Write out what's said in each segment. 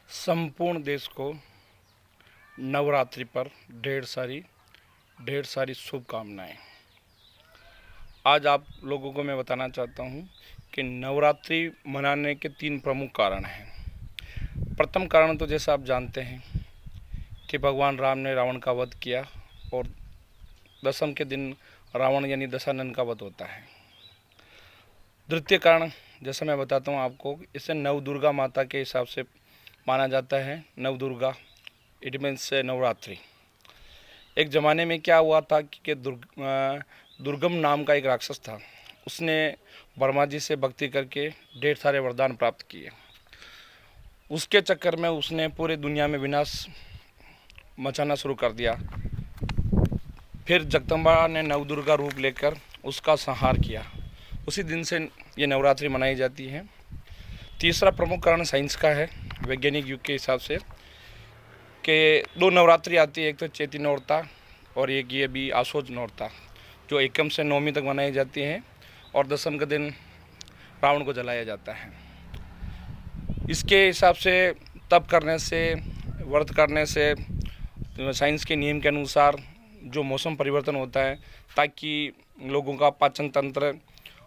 संपूर्ण देश को नवरात्रि पर ढेर सारी शुभकामनाएं। आज आप लोगों को मैं बताना चाहता हूं कि नवरात्रि मनाने के 3 प्रमुख कारण हैं। प्रथम कारण तो जैसा आप जानते हैं कि भगवान राम ने रावण का वध किया और दशम के दिन रावण यानी दशानन का वध होता है। द्वितीय कारण जैसा मैं बताता हूँ आपको, इसे नवदुर्गा माता के हिसाब से माना जाता है। Navdurga it means Navratri. एक ज़माने में क्या हुआ था कि दुर्गम नाम का एक राक्षस था। उसने ब्रह्मा जी से भक्ति करके ढेर सारे वरदान प्राप्त किए। उसके चक्कर में उसने पूरे दुनिया में विनाश मचाना शुरू कर दिया। फिर जगदम्बा ने नवदुर्गा रूप लेकर उसका संहार किया। उसी दिन से ये नवरात्रि मनाई जाती है। तीसरा प्रमुख कारण साइंस का है, वैज्ञानिक युग के हिसाब से, कि 2 नवरात्रि आती है। एक तो चैती नवरात्र और एक ये भी आशोज नवरात्र, जो एकम से नवमी तक मनाई जाती है और दशम के दिन रावण को जलाया जाता है। इसके हिसाब से तप करने से, व्रत करने से, साइंस के नियम के अनुसार जो मौसम परिवर्तन होता है, ताकि लोगों का पाचन तंत्र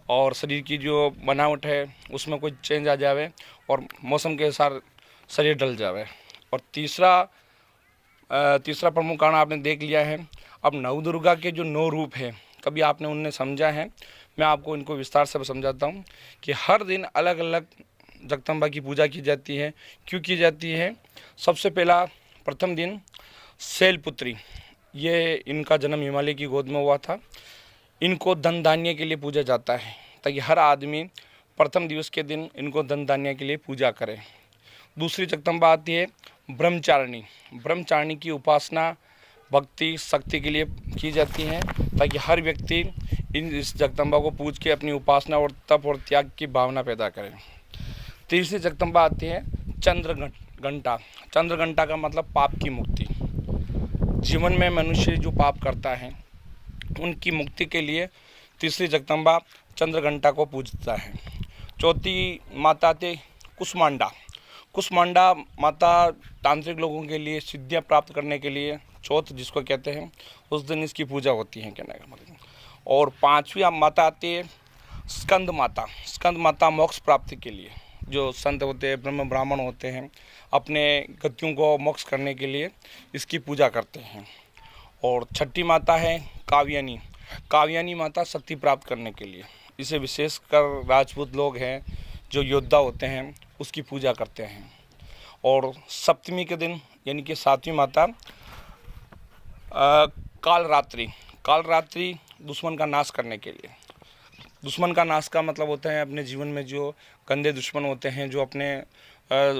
और शरीर की जो बनावट है उसमें कोई चेंज आ जावे और मौसम के अनुसार शरीर ढल जावे। और तीसरा प्रमुख कारण आपने देख लिया है। अब नवदुर्गा के जो 9 रूप हैं, कभी आपने उन्हें समझा है? मैं आपको इनको विस्तार से समझाता हूँ कि हर दिन अलग अलग जगदम्बा की पूजा की जाती है। क्यों की जाती है? सबसे पहला प्रथम दिन शैलपुत्री, ये इनका जन्म हिमालय की गोद में हुआ था। इनको धन धान्य के लिए पूजा जाता है, ताकि हर आदमी प्रथम दिवस के दिन इनको धन धान्य के लिए पूजा करे। दूसरी जगदम्बा आती है ब्रह्मचारिणी। ब्रह्मचारिणी की उपासना भक्ति शक्ति के लिए की जाती है, ताकि हर व्यक्ति इस जगदम्बा को पूज के अपनी उपासना और तप और त्याग की भावना पैदा करे। तीसरी जगदम्बा आती है चंद्रघंटा। चंद्रघंटा का मतलब पाप की मुक्ति। जीवन में मनुष्य जो पाप करता है उनकी मुक्ति के लिए तीसरी जगदम्बा चंद्रघंटा को पूजता है। चौथी माता थे कुष्मांडा। कुष्मांडा माता तांत्रिक लोगों के लिए सिद्धियां प्राप्त करने के लिए चौथ जिसको कहते हैं, उस दिन इसकी पूजा होती है कहने का मतलब। और 5वीं माता आती है स्कंद माता। स्कंद माता मोक्ष प्राप्ति के लिए, जो संत होते हैं, ब्रह्म ब्राह्मण होते हैं, अपने गतियों को मोक्ष करने के लिए इसकी पूजा करते हैं। और 6ठी माता है काव्यानी। काव्यानी माता शक्ति प्राप्त करने के लिए, इसे विशेषकर राजपूत लोग हैं जो योद्धा होते हैं उसकी पूजा करते हैं। और सप्तमी के दिन यानी कि 7वीं माता कालरात्रि। कालरात्रि दुश्मन का नाश करने के लिए। दुश्मन का नाश का मतलब होता है अपने जीवन में जो गंदे दुश्मन होते हैं, जो अपने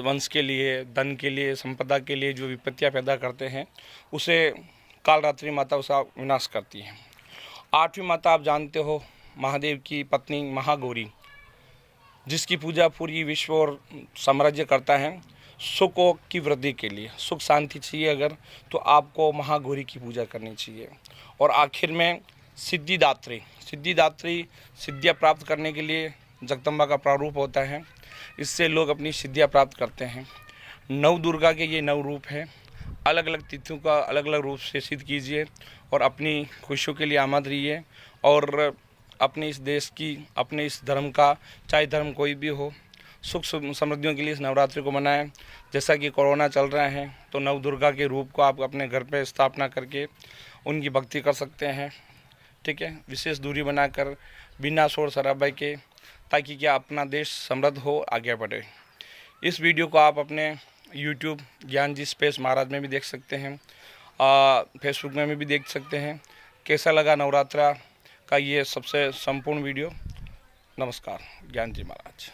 वंश के लिए, धन के लिए, संपदा के लिए जो विपत्तियां पैदा करते हैं, उसे कालरात्रि माता उसका विनाश करती है। 8वीं माता आप जानते हो, महादेव की पत्नी महागौरी, जिसकी पूजा पूरी विश्व और साम्राज्य करता है सुख की वृद्धि के लिए। सुख शांति चाहिए अगर, तो आपको महागौरी की पूजा करनी चाहिए। और आखिर में सिद्धिदात्री। सिद्धिदात्री सिद्धियाँ प्राप्त करने के लिए जगदम्बा का प्रारूप होता है। इससे लोग अपनी सिद्धियाँ प्राप्त करते हैं। नवदुर्गा के ये 9 रूप हैं। अलग अलग तिथियों का अलग अलग रूप से सिद्ध कीजिए और अपनी खुशियों के लिए आमद रहिए। और अपने इस देश की, अपने इस धर्म का, चाहे धर्म कोई भी हो, सुख समृद्धियों के लिए इस नवरात्रि को मनाएं। जैसा कि कोरोना चल रहा है, तो नवदुर्गा के रूप को आप अपने घर पे स्थापना करके उनकी भक्ति कर सकते हैं। ठीक है, विशेष दूरी बनाकर, बिना शोर शराबे के, ताकि क्या अपना देश समृद्ध हो, आगे बढ़े। इस वीडियो को आप अपने यूट्यूब ज्ञान जी स्पेस महाराज में भी देख सकते हैं, फेसबुक में भी देख सकते हैं। कैसा लगा नवरात्रा का ये सबसे संपूर्ण वीडियो? नमस्कार, ज्ञान जी महाराज।